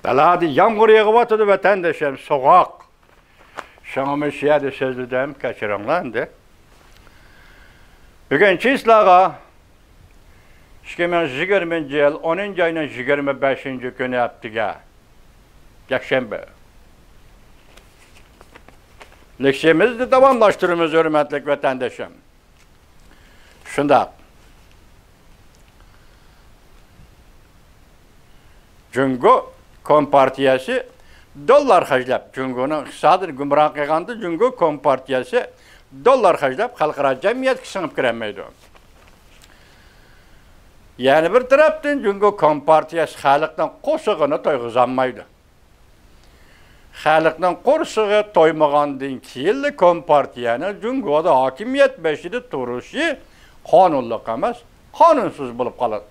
Dalada yağmur yağıvatıdı vatandaşım, soğuk. Şoňa şeýle sözlüdem keçireňlendi. Bugün çislağa 2020 ýyl 10-njy aýynyň 25-nji güni hepdiga. Ýakşembe. Leksiyemizni tamamlaştırmamız hürmetlik vatandaşım. Şunda. Cungo Kompartiyası dollar hajlap. Cungo'nun iqtisadi gumran qilganda Cungo Kompartiyası dollar hajlap xalqaro jamiyatga singib kirmaydi. Yani bir tarafdan Cungo Kompartiyası xalqdan qo'shig'ini to'yg'izolmaydi. Xalqdan qo'shig'i to'ymagandan keyin Kompartiyani Cungo'da hokimiyat beshida turishi qonunli emas, qonunsuz bo'lib qoladi.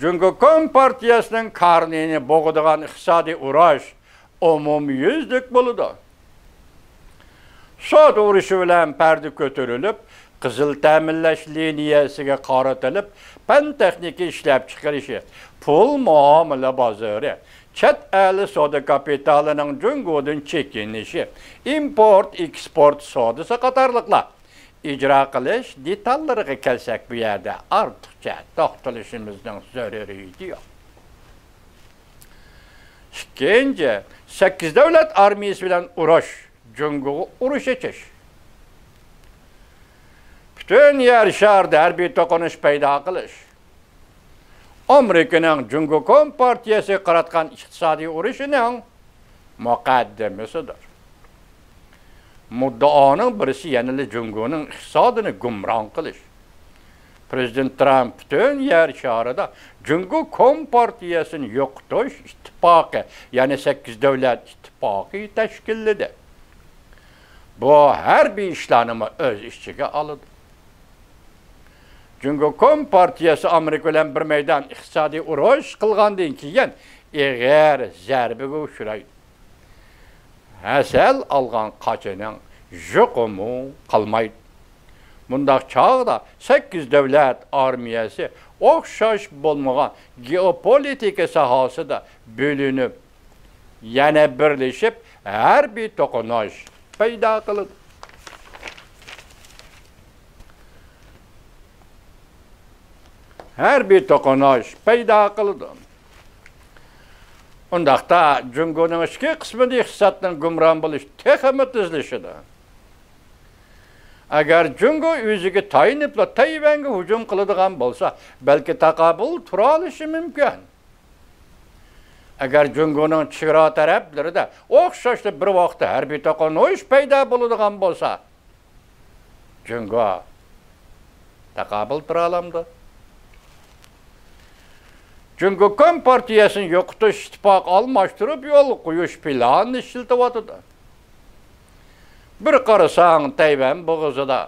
Cungo Kompartiyasının karnini boğduğan iqtisadi uğraş umumyüzlük buludu. Sot uğraşı bilen perdi kötürülüp, qızıl təminləş liniyasiga qaratılıp, pen texniki işlep çıkarışı, pul muamele bazarı, chet eli soda kapitalının Cungo'dan çekinişi, import-export sodası qatarlıqlar. İcra qilish detallariga kelsak bu yerda ortiqcha to'xtalishimizning zaruriyati yo'q. Ikkinchi, 8 davlat armiyasi bilan urush, Jungoga urush echish. Butun yer sharda harbiy to'qinish paydo qilish. Amerikaning Jungo Kompartiyasi qaratgan iqtisodiy urushining muqaddimasidir. Muddaonun birisi yanılı Cungo'nun iqtisadini gumron qilish. Prezident Trump bütün yer şarida Cungo Kompartiyasini yo'qotish ittifoqi, yani 8 davlat ittifoqi tashkilladi. Bu harbiy ishlarni o'z ichiga oladi. Cungo Kompartiyasi Amerika bilan bir maydon iqtisodiy urush qilgandan keyin eg'er zarbiga uchraydi. Hasel algan qaçının jokumu qalmaydı. Mundaq çağda 8 devlet armiyası oxşaş bolmagan geopolitika sahasida bölünüp, yana birleşip her bir to'qinash paydo qildi. Her bir to'qinash paydo qildi. Ondaqda Cungo'nun ichki qismida iqtisodning gumron bo'lish texmi tezlashidi. Agar Cungo o'ziga tayinib Tayvanga hujum qiladigan bo'lsa, balki taqabul tura olishi mumkin. Agar Cungo'nun chegara taraflarida o'xshashli bir vaqtda harbiy to'qinash paydo bo'ladigan bo'lsa, Cungo taqabul tura olamdi. Cungo Kompartiyasini yo'qotish ittifoq almashtirib yo'l qo'yish planini ishlatyapti. Bir qarasang Tayvan bo'g'izida,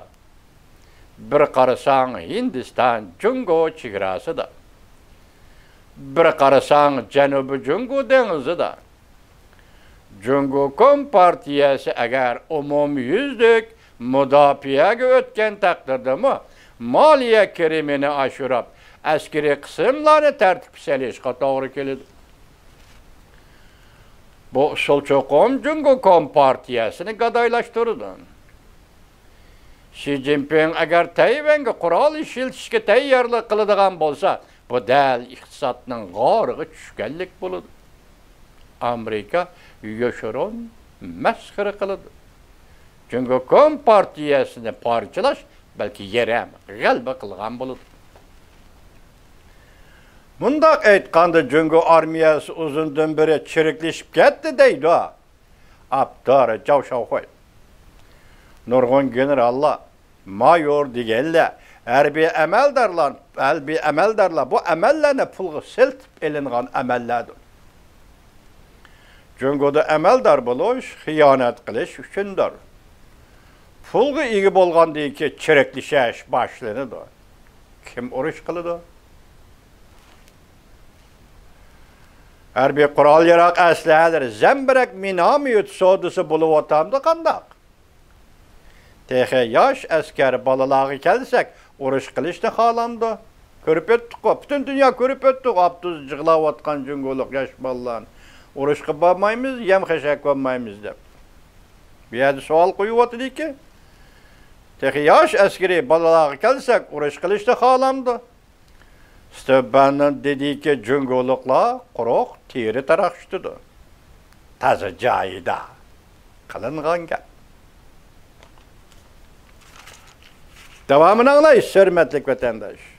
bir qarasang Hindiston Cungo chegarasida, bir qarasang Janubiy Cungo dengizida. Cungo Kompartiyasi agar umumyuzlik mudofaaga o'tgan taqdirdami, moliya kirimini oshirib askeri qismlarni tartib solishga to'g'ri keladi. Bu usul cho'qim Cungo Kompartiyasini gadoylashtirdi. Xi Jinping agar Tayvanga qurol ishlatishga tayyorlik qiladigan bo'lsa, bu dal iqtisodning g'origa tushganlik bo'ladi. Amerika yoshirin masxara qiladi. Cungo Kompartiyasini parchalash balki yeram g'alaba qilgan bo'ladi. Mundaq aytganda Cungo armiyasi uzundan beri chiriklashib ketdi deydi. Abdar Javshavxoy. Nurg'un generallar, mayor deganlar, harbiy amaldarlar bu amallarni pulga siltib elingan amallardir. Cungoda amaldar bo'lish xiyonat qilish uchundir. Pulga ega bo'lgandan keyin chiriklashish boshlanadi. Kim urush qiladi? Harbiy qurol yarog' aslahalar, zambirak minomyot sodisi bo'lib o'tamdi qandaq. Texi yosh askar bolalarga kelsak, urush qilishni xohlamdi. Körüp öttük o. Bütün dünya körüp öttük. Abduz jıgılap atkan jüngoluk yaş ballan. Uruşqa barmaymiz, yem xeşek barmaymiz dep. Bir yerde sual koyup oturdu ki. Tehi yaş askeri balalığa kelsek uruş kılıştı halamdı. Stöbbanın dediği ki jüngolukla quruq teri tarakıştıdı. Tazı cayida. Kılınğan gap. Devamını anlayış, hürmetlik vatandaş.